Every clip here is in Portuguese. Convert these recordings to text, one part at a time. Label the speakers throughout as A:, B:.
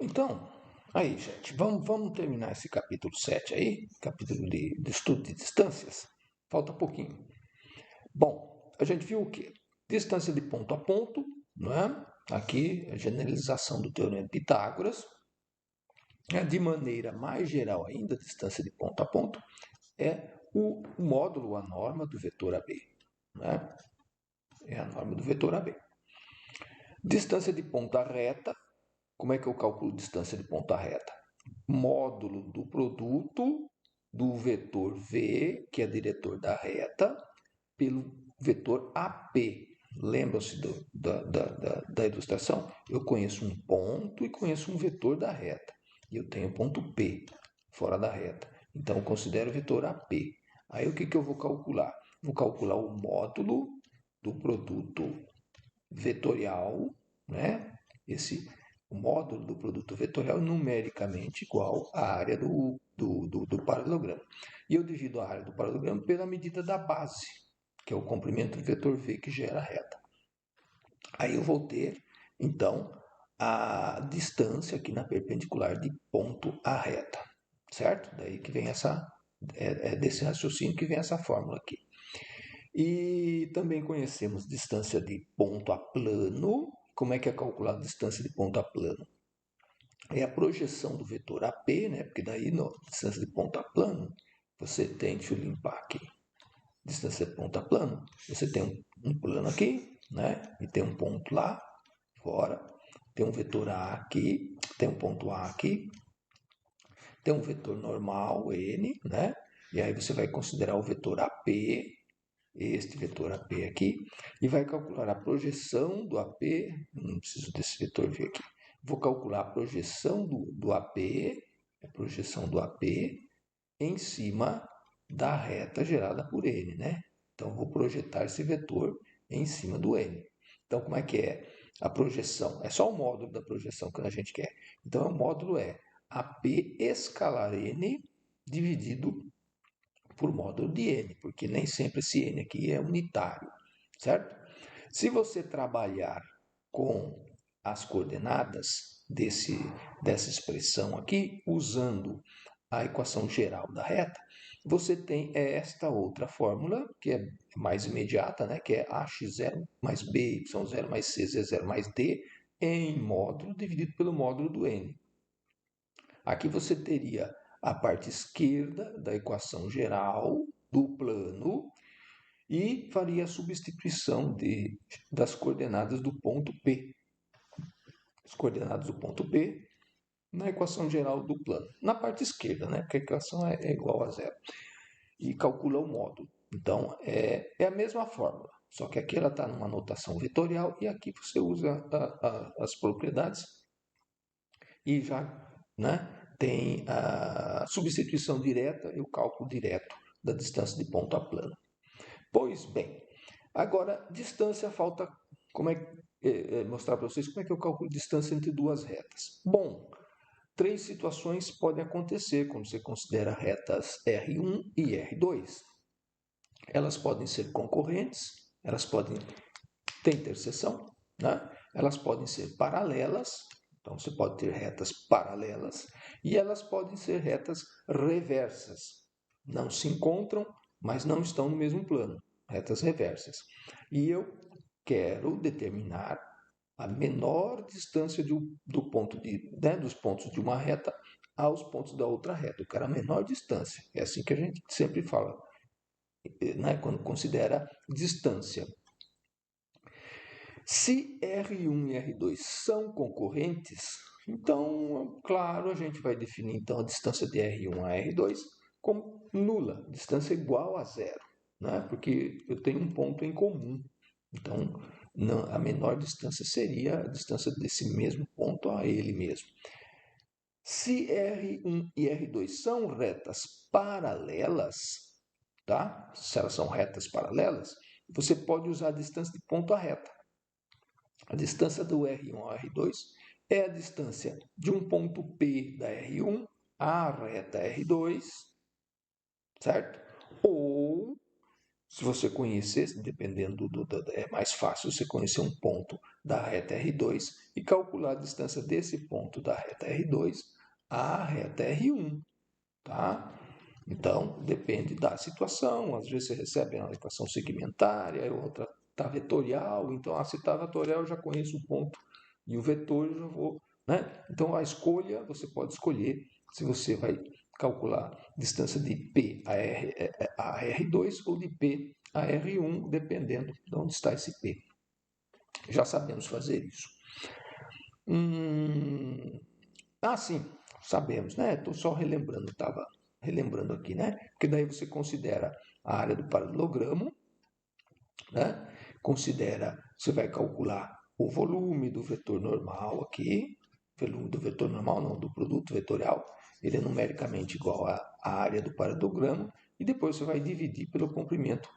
A: Então, aí, gente, vamos terminar esse capítulo 7 aí, capítulo de estudo de distâncias. Falta pouquinho. Bom, a gente viu o quê? Distância de ponto a ponto, não é? Aqui, a generalização do Teorema de Pitágoras. De maneira mais geral ainda, a distância de ponto a ponto é o módulo, a norma do vetor AB. Né? É a norma do vetor AB. Distância de ponta reta. Como é que eu calculo distância de ponta reta? Módulo do produto do vetor V, que é diretor da reta, pelo vetor AP. Lembram-se da ilustração? Eu conheço um ponto e conheço um vetor da reta. E eu tenho ponto P, fora da reta. Então, eu considero o vetor AP. Aí, o que eu vou calcular? Vou calcular o módulo do produto vetorial, né? O módulo do produto vetorial numericamente igual à área do paralelogramo. E eu divido a área do paralelogramo pela medida da base, que é o comprimento do vetor V que gera a reta. Aí eu vou ter, então, a distância aqui na perpendicular de ponto à reta, certo? Daí que vem é desse raciocínio que vem essa fórmula aqui. E também conhecemos distância de ponto a plano. Como é que é calculada a distância de ponto a plano? É a projeção do vetor AP, né? Porque daí, na distância de ponto a plano, você tem, deixa eu limpar aqui, distância de ponto a plano, você tem um plano aqui, né? E tem um ponto lá fora, tem um vetor A aqui, tem um ponto A aqui, tem um vetor normal, N, né? E aí você vai considerar o vetor AP, este vetor AP aqui, e vai calcular a projeção do AP, não preciso desse vetor V aqui, vou calcular a projeção do AP, a projeção do AP, em cima da reta gerada por N, né? Então, vou projetar esse vetor em cima do N. Então, como é que é a projeção? É só o módulo da projeção que a gente quer. Então, o módulo é AP escalar N dividido por módulo de N, porque nem sempre esse N aqui é unitário, certo? Se você trabalhar com as coordenadas dessa expressão aqui, usando a equação geral da reta, você tem esta outra fórmula, que é mais imediata, né? Que é ax0 mais b, y0 mais c, z0 mais d, em módulo dividido pelo módulo do n. Aqui você teria a parte esquerda da equação geral do plano e faria a substituição das coordenadas do ponto P. As coordenadas do ponto P na equação geral do plano. Na parte esquerda, né? Porque a equação é igual a zero. E calcula o módulo. Então, é a mesma fórmula. Só que aqui ela está numa notação vetorial e aqui você usa as propriedades e já, né, tem a substituição direta e o cálculo direto da distância de ponto a plano. Pois bem, agora distância falta como mostrar para vocês como é que eu calculo distância entre duas retas. Bom, três situações podem acontecer quando você considera retas R1 e R2. Elas podem ser concorrentes, elas podem ter interseção, né? Elas podem ser paralelas, então você pode ter retas paralelas, e elas podem ser retas reversas. Não se encontram, mas não estão no mesmo plano, retas reversas. E eu quero determinar a menor distância do ponto dos pontos de uma reta aos pontos da outra reta. Eu quero a menor distância. É assim que a gente sempre fala, né, quando considera distância. Se R1 e R2 são concorrentes, então, claro, a gente vai definir então a distância de R1 a R2 como nula, distância igual a zero, né? Porque eu tenho um ponto em comum. Então, a menor distância seria a distância desse mesmo ponto a ele mesmo. Se R1 e R2 são retas paralelas, tá? Se elas são retas paralelas, você pode usar a distância de ponto a reta. A distância do R1 ao R2 é a distância de um ponto P da R1 à reta R2, certo? Ou, se você conhecesse, dependendo é mais fácil você conhecer um ponto da reta R2 e calcular a distância desse ponto da reta R2 à reta R1, tá? Então, depende da situação. Às vezes você recebe uma equação segmentária, outra está vetorial. Então, se está vetorial, eu já conheço o ponto e o vetor, eu já vou, né? Então, a escolha, você pode escolher se você vai calcular distância de P a R2 ou de P a R1, dependendo de onde está esse P. Já sabemos fazer isso. Sim, sabemos, né? Estou só relembrando, estava relembrando aqui, né? Porque daí você considera a área do paralelogramo, né? Você vai calcular o volume do vetor normal aqui, volume do vetor normal não, do produto vetorial, ele é numericamente igual à área do paralelogramo, e depois você vai dividir pelo comprimento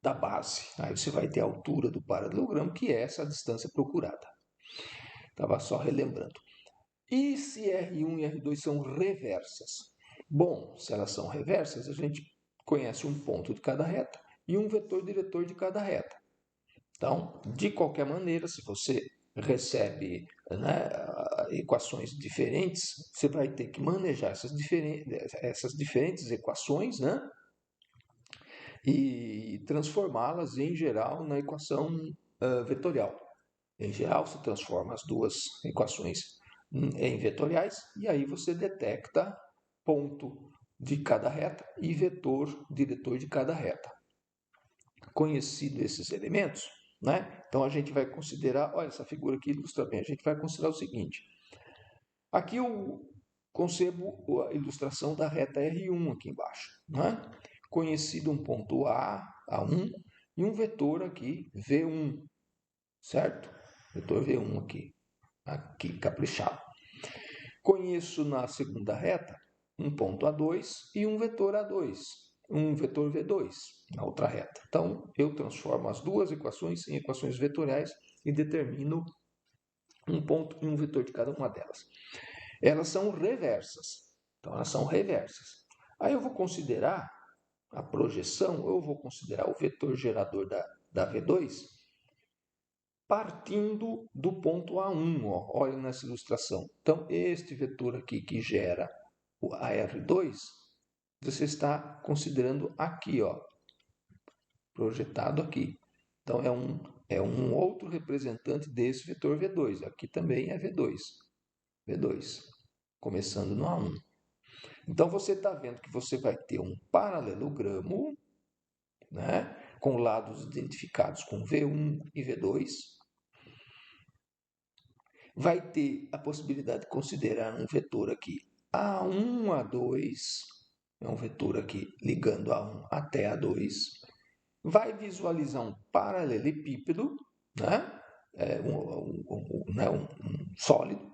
A: da base. Aí você vai ter a altura do paralelogramo, que é essa distância procurada. Estava só relembrando. E se R1 e R2 são reversas? Bom, se elas são reversas, a gente conhece um ponto de cada reta e um vetor diretor de cada reta. Então, de qualquer maneira, se você recebe, né, equações diferentes, você vai ter que manejar essas diferentes equações, né, e transformá-las, em geral, na equação vetorial. Em geral, se transforma as duas equações em vetoriais e aí você detecta ponto de cada reta e vetor diretor de cada reta. Conhecido esses elementos, né? Então a gente vai considerar, olha, essa figura aqui ilustra bem, a gente vai considerar o seguinte. Aqui eu concebo a ilustração da reta R1 aqui embaixo, né? Conhecido um ponto A, A1, e um vetor aqui, V1, certo? Vetor V1 aqui caprichado. Conheço na segunda reta um ponto A2 e um vetor A2, um vetor V2 na outra reta. Então, eu transformo as duas equações em equações vetoriais e determino um ponto e um vetor de cada uma delas. Elas são reversas. Então, elas são reversas. Aí eu vou considerar a projeção, eu vou considerar o vetor gerador da V2 partindo do ponto A1, ó, olha nessa ilustração. Então, este vetor aqui que gera o AR2, você está considerando aqui, ó, projetado aqui. Então, é um outro representante desse vetor V2. Aqui também é V2. V2, começando no A1. Então, você está vendo que você vai ter um paralelogramo, né, com lados identificados com V1 e V2. Vai ter a possibilidade de considerar um vetor aqui A1, A2, é um vetor aqui ligando A1 até A2. Vai visualizar um paralelepípedo, né? Um sólido.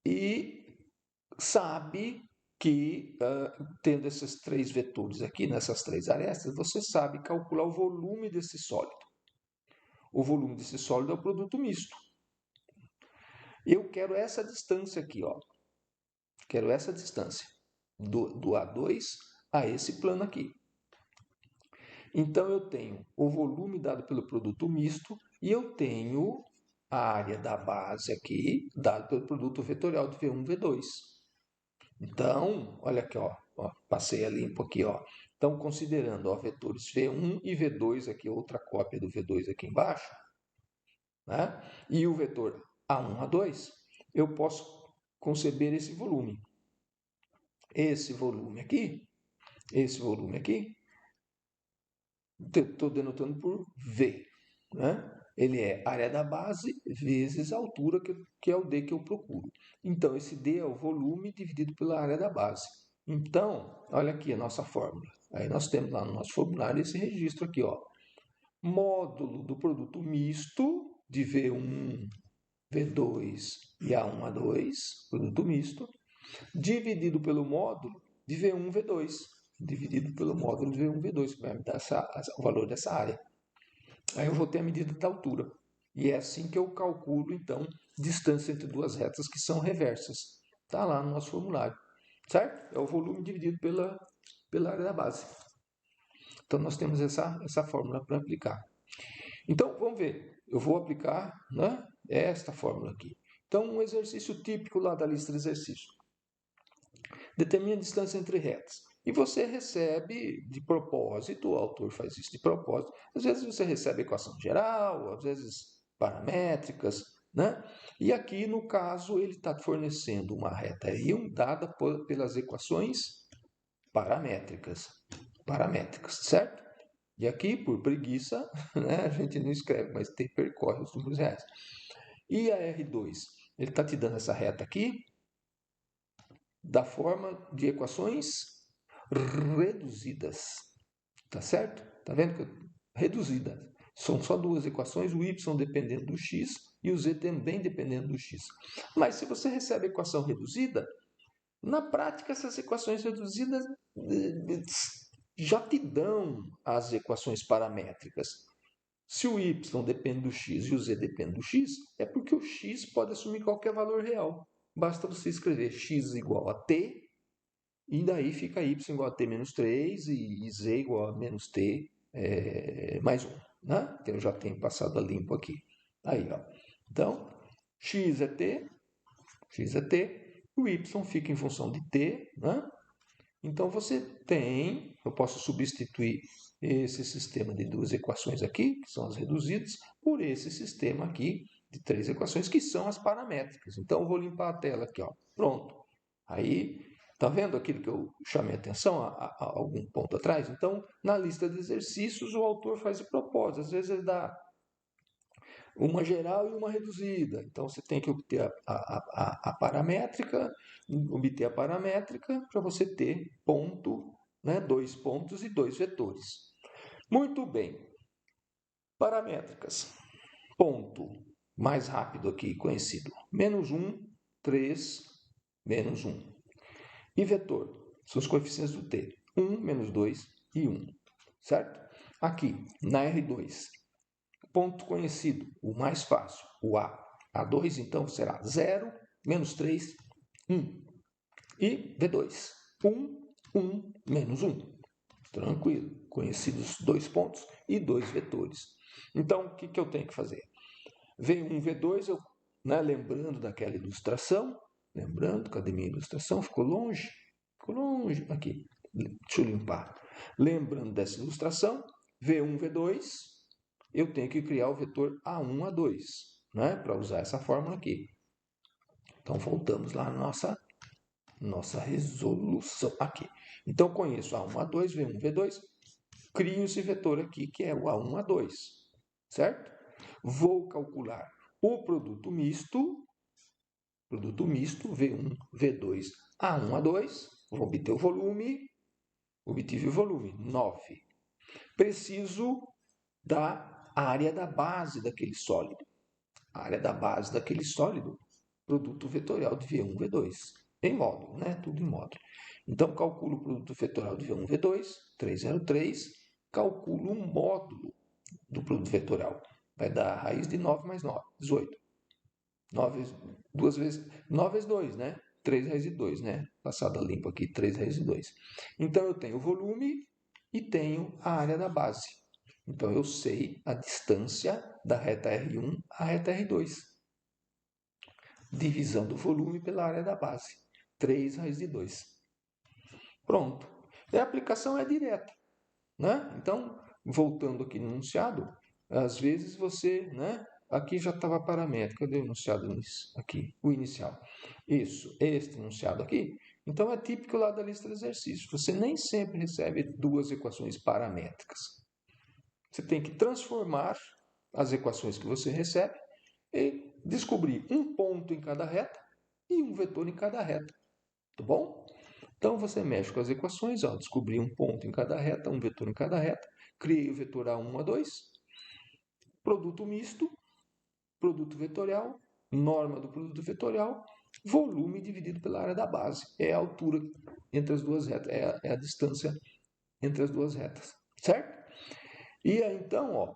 A: E sabe que, tendo esses três vetores aqui, nessas três arestas, você sabe calcular o volume desse sólido. O volume desse sólido é o produto misto. Eu quero essa distância aqui, ó. Quero essa distância do A2 a esse plano aqui. Então, eu tenho o volume dado pelo produto misto e eu tenho a área da base aqui, dado pelo produto vetorial de V1 e V2. Então, olha aqui, ó, passei a limpo aqui, ó. Então, considerando ó, vetores V1 e V2 aqui, outra cópia do V2 aqui embaixo, né? E o vetor A1, A2, eu posso conceber esse volume. Esse volume aqui, estou denotando por V, né? Ele é área da base vezes a altura, que é o D que eu procuro. Então, esse D é o volume dividido pela área da base. Então, olha aqui a nossa fórmula. Aí nós temos lá no nosso formulário esse registro aqui, ó. Módulo do produto misto de V1, V2 e A1, A2, produto misto, dividido pelo módulo de V1, V2, dividido pelo módulo de V1, V2, que vai me dar o valor dessa área. Aí eu vou ter a medida da altura. E é assim que eu calculo, então, distância entre duas retas que são reversas. Está lá no nosso formulário. Certo? É o volume dividido pela área da base. Então, nós temos essa fórmula para aplicar. Então, vamos ver. eu vou aplicar, né, esta fórmula aqui. Então, um exercício típico lá da lista de exercícios. Determine a distância entre retas. E você recebe de propósito, o autor faz isso de propósito, às vezes você recebe equação geral, às vezes paramétricas, né? E aqui, no caso, ele está fornecendo uma reta R1 dada pelas equações paramétricas, certo? E aqui, por preguiça, né, a gente não escreve, mas percorre os números reais. E a R2, ele está te dando essa reta aqui, da forma de equações reduzidas. Tá certo? Tá vendo que reduzida. São só duas equações, o y dependendo do x e o z também dependendo do x. Mas se você recebe a equação reduzida, na prática essas equações reduzidas já te dão as equações paramétricas. Se o y depende do x e o z depende do x, é porque o x pode assumir qualquer valor real. Basta você escrever x igual a t, e daí fica y igual a t menos 3 e z igual a menos t mais 1. Né? Que eu já tenho passado a limpo aqui. Aí, ó. Então, x é t, o y fica em função de t. Né? Então, você tem, eu posso substituir esse sistema de duas equações aqui, que são as reduzidas, por esse sistema aqui de três equações, que são as paramétricas. Então, eu vou limpar a tela aqui. Ó. Pronto. Aí, tá vendo aquilo que eu chamei a atenção a algum ponto atrás? Então, na lista de exercícios, o autor faz de propósito. Às vezes ele dá uma geral e uma reduzida. Então, você tem que obter a paramétrica, para você ter ponto, né, 2 pontos e 2 vetores. Muito bem. Paramétricas. Ponto. Mais rápido aqui, conhecido. Menos 1, 3, menos 1. E vetor. São os coeficientes do t. 1, menos 2 e 1. Certo? Aqui, na R2. Ponto conhecido, o mais fácil, o A. A2, então, será 0, menos 3, 1. E V2, 1, 1, menos 1. Tranquilo, conhecidos dois pontos e dois vetores. Então, o que eu tenho que fazer? V1, V2, eu, né, lembrando daquela ilustração, cadê minha ilustração? Ficou longe? Ficou longe, aqui, deixa eu limpar. Lembrando dessa ilustração, V1, V2, eu tenho que criar o vetor A1, A2, né, para usar essa fórmula aqui. Então, voltamos lá na nossa resolução aqui. Então, conheço A1, A2, V1, V2, crio esse vetor aqui, que é o A1, A2, certo? Vou calcular o produto misto, V1, V2, A1, A2, vou obter o volume, obtive o volume, 9. Preciso da área da base daquele sólido. A área da base daquele sólido, produto vetorial de V1, V2. Em módulo, né? Tudo em módulo. Então, calculo o produto vetorial de V1, V2, 303. Calculo um módulo do produto vetorial. Vai dar a raiz de 9 mais 9, 18. 9 vezes 2, né? 3 raiz de 2, né? Passada limpo aqui, 3 raiz de 2. Então, eu tenho o volume e tenho a área da base. Então, eu sei a distância da reta R1 à reta R2. Divisão do volume pela área da base. 3 raiz de 2. Pronto. E a aplicação é direta. Né? Então, voltando aqui no enunciado, às vezes você... Né? Aqui já estava paramétrico. Cadê o enunciado aqui? O inicial. Isso, este enunciado aqui. Então, é típico lá da lista de exercícios. Você nem sempre recebe duas equações paramétricas. Você tem que transformar as equações que você recebe e descobrir um ponto em cada reta e um vetor em cada reta. Tá bom? Então, você mexe com as equações, ó, descobri um ponto em cada reta, um vetor em cada reta, criei o vetor A1, A2, produto misto, produto vetorial, norma do produto vetorial, volume dividido pela área da base. É a altura entre as duas retas, é a distância entre as duas retas, certo? E aí, então, ó,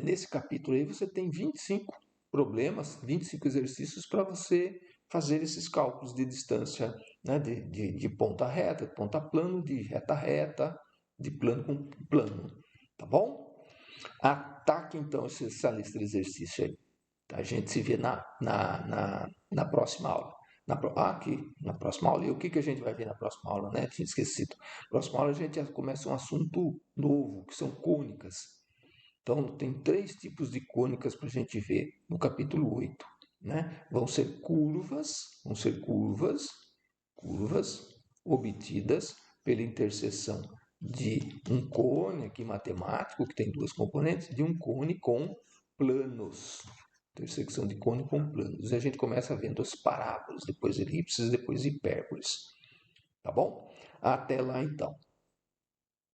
A: nesse capítulo aí você tem 25 problemas, 25 exercícios para você fazer esses cálculos de distância, né, de ponta reta, de ponta plano, de reta reta, de plano com plano, tá bom? Ataque, então, essa lista de exercício aí. A gente se vê na próxima aula. Aqui, na próxima aula. E o que a gente vai ver na próxima aula, né? Tinha esquecido. Na próxima aula a gente já começa um assunto novo, que são cônicas. Então, tem 3 tipos de cônicas para a gente ver no capítulo 8. Né? Vão ser curvas obtidas pela interseção de um cone aqui matemático, que tem 2 componentes, de um cone com planos. Intersecção de cone com planos. E a gente começa vendo as parábolas, depois elipses, depois hipérboles. Tá bom? Até lá então.